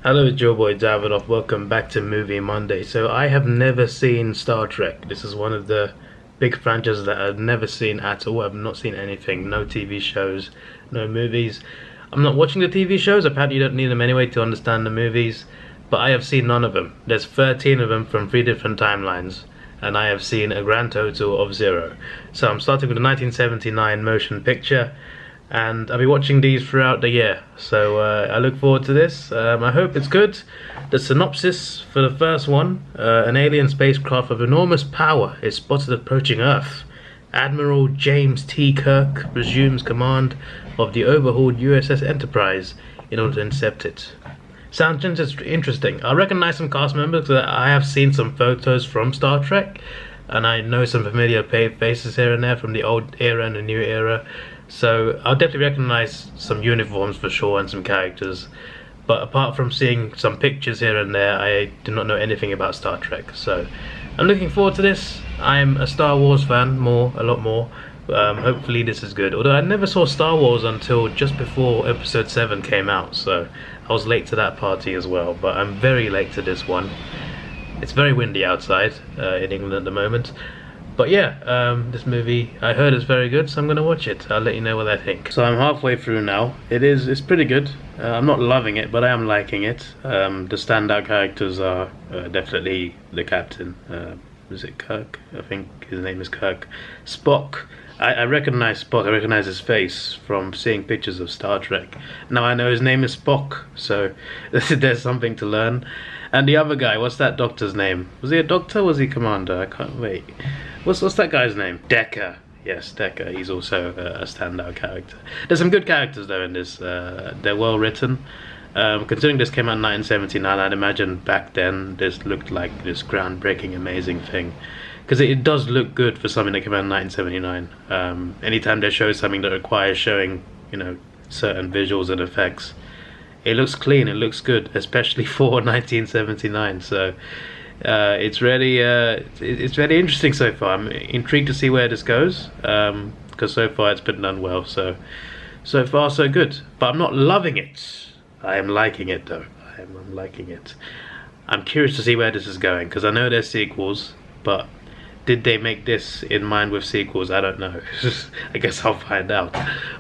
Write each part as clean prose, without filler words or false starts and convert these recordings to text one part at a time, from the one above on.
Hello, it's your boy Davidoff. Welcome back to Movie Monday. So I have never seen Star Trek. This is one of the big franchises that I've never seen at all. I've not seen anything. No TV shows, no movies. I'm not watching the TV shows. Apparently you don't need them anyway to understand the movies. But I have seen none of them. There's 13 of them from 3 different timelines. And I have seen a grand total of 0. So I'm starting with the 1979 motion picture. And I'll be watching these throughout the year, so I look forward to this. I hope it's good. The synopsis for the first one: an alien spacecraft of enormous power is spotted approaching Earth. Admiral James T. Kirk resumes command of the overhauled USS Enterprise in order to intercept it. Sounds interesting. I recognize some cast members because I have seen some photos from Star Trek, and I know some familiar faces here and there from the old era and the new era. So I'll definitely recognize some uniforms for sure and some characters, but apart from seeing some pictures here and there, I do not know anything about Star Trek. So I'm looking forward to this. I'm a Star Wars fan, a lot more. Hopefully this is good. Although I never saw Star Wars until just before Episode 7 came out, so I was late to that party as well. But I'm very late to this one. It's very windy outside in England at the moment. But yeah, this movie, I heard it's very good, so I'm going to watch it. I'll let you know what I think. So I'm halfway through now. It's pretty good. I'm not loving it, but I am liking it. The standout characters are definitely the captain. Is it Kirk? I think his name is Kirk. Spock. I recognize Spock. I recognize his face from seeing pictures of Star Trek. Now I know his name is Spock, so there's something to learn. And the other guy, what's that doctor's name? Was he a doctor or was he commander? I can't wait. What's that guy's name? Decker. Yes, Decker. He's also a standout character. There's some good characters though in this. They're well written. Considering this came out in 1979, I'd imagine back then this looked like this groundbreaking, amazing thing. Because it does look good for something that came out in 1979. Anytime they show something that requires showing, certain visuals and effects, it looks clean, it looks good, especially for 1979. So it's really interesting so far. I'm intrigued to see where this goes, because so far it's been done well. So far so good. But I'm not loving it. I am liking it though. I'm liking it. I'm curious to see where this is going, because I know there's sequels, but did they make this in mind with sequels? I don't know. I guess I'll find out.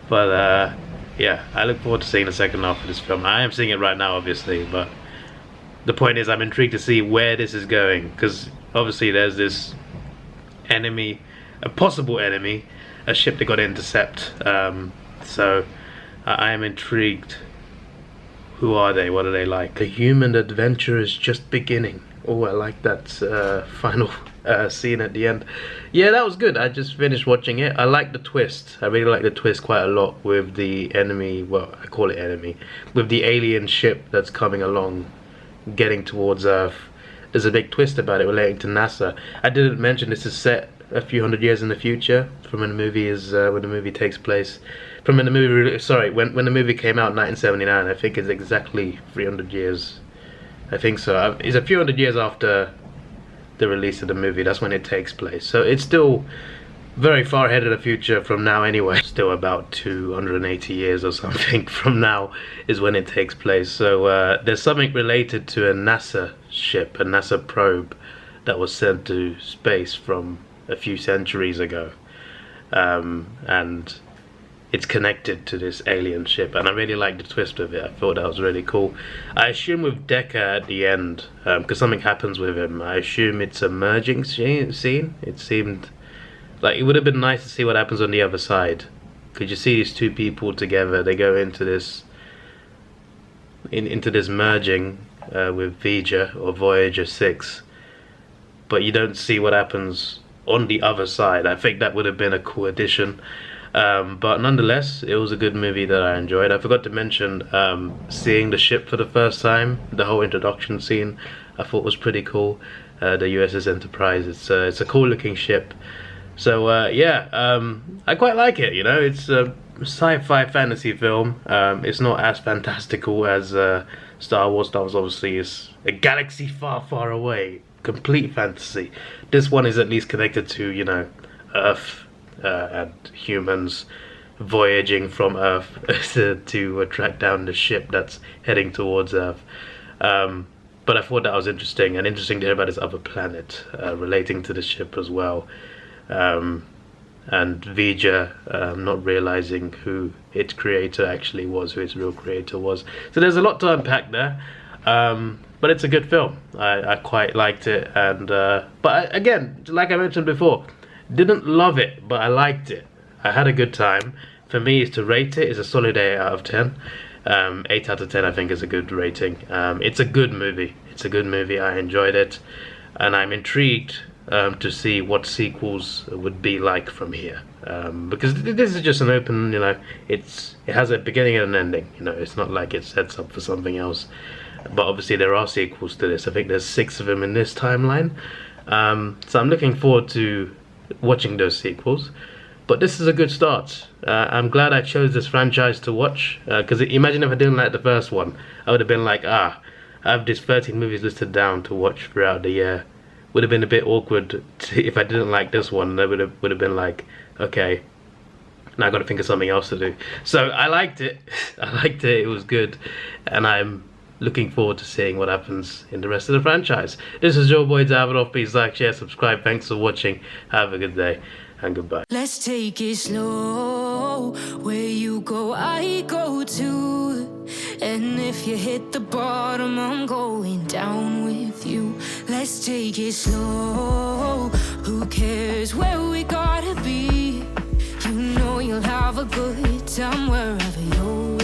But yeah, I look forward to seeing the second half of this film. I am seeing it right now, obviously, but the point is I'm intrigued to see where this is going, because obviously there's this enemy, a possible enemy, a ship that got to intercept. So I am intrigued. Who are they? What are they like? The human adventure is just beginning. Oh, I like that final scene at the end. Yeah, that was good. I just finished watching it. I like the twist. I really like the twist quite a lot with the enemy. Well, I call it enemy. With the alien ship that's coming along, getting towards Earth. There's a big twist about it relating to NASA. I didn't mention this is set a few hundred years in the future from when the movie takes place. From when the movie, sorry, when the movie came out in 1979. I think it's exactly 300 years. I think so. It's a few hundred years after the release of the movie. That's when it takes place. So it's still very far ahead of the future from now anyway. Still about 280 years or something from now is when it takes place. So there's something related to a NASA ship, a NASA probe that was sent to space from a few centuries ago. And it's connected to this alien ship, and I really liked the twist of it. I thought that was really cool. I assume with Decker at the end, because something happens with him, I assume it's a merging scene. It seemed like it would have been nice to see what happens on the other side. Could you see these two people together? They go into this merging with Voyager 6, but you don't see what happens on the other side. I think that would have been a cool addition. But nonetheless, it was a good movie that I enjoyed. I forgot to mention seeing the ship for the first time. The whole introduction scene I thought was pretty cool. The USS Enterprise. It's a cool looking ship. So yeah, I quite like it. It's a sci-fi fantasy film. It's not as fantastical as Star Wars. Star Wars obviously is a galaxy far, far away. Complete fantasy. This one is at least connected to Earth. And humans voyaging from Earth to track down the ship that's heading towards Earth. But I thought that was interesting, and interesting to hear about this other planet relating to the ship as well. And Vija not realizing who its creator actually was, who its real creator was. So there's a lot to unpack there, but it's a good film. I quite liked it, and again, like I mentioned before, didn't love it, but I liked it. I had a good time. For me, is to rate it is a solid 8 out of 10. 8 out of 10 I think is a good rating. It's a good movie. It's a good movie. I enjoyed it, and I'm intrigued to see what sequels would be like from here, because this is just an open, you know, it has a beginning and an ending, you know, it's not like it sets up for something else. But obviously there are sequels to this. I think there's 6 of them in this timeline, so I'm looking forward to watching those sequels. But this is a good start. I'm glad I chose this franchise to watch, because imagine if I didn't like the first one. I would have been like, I have these 13 movies listed down to watch throughout the year. Would have been a bit awkward if I didn't like this one. I would have been like, okay, now I got to think of something else to do. So I liked it. I liked it. It was good, and I'm looking forward to seeing what happens in the rest of the franchise. This is your boy Davidoff. Please like, share, subscribe. Thanks for watching. Have a good day, and goodbye. Let's take it slow. Where you go, I go too. And if you hit the bottom, I'm going down with you. Let's take it slow. Who cares where we gotta be? You know you'll have a good time wherever you're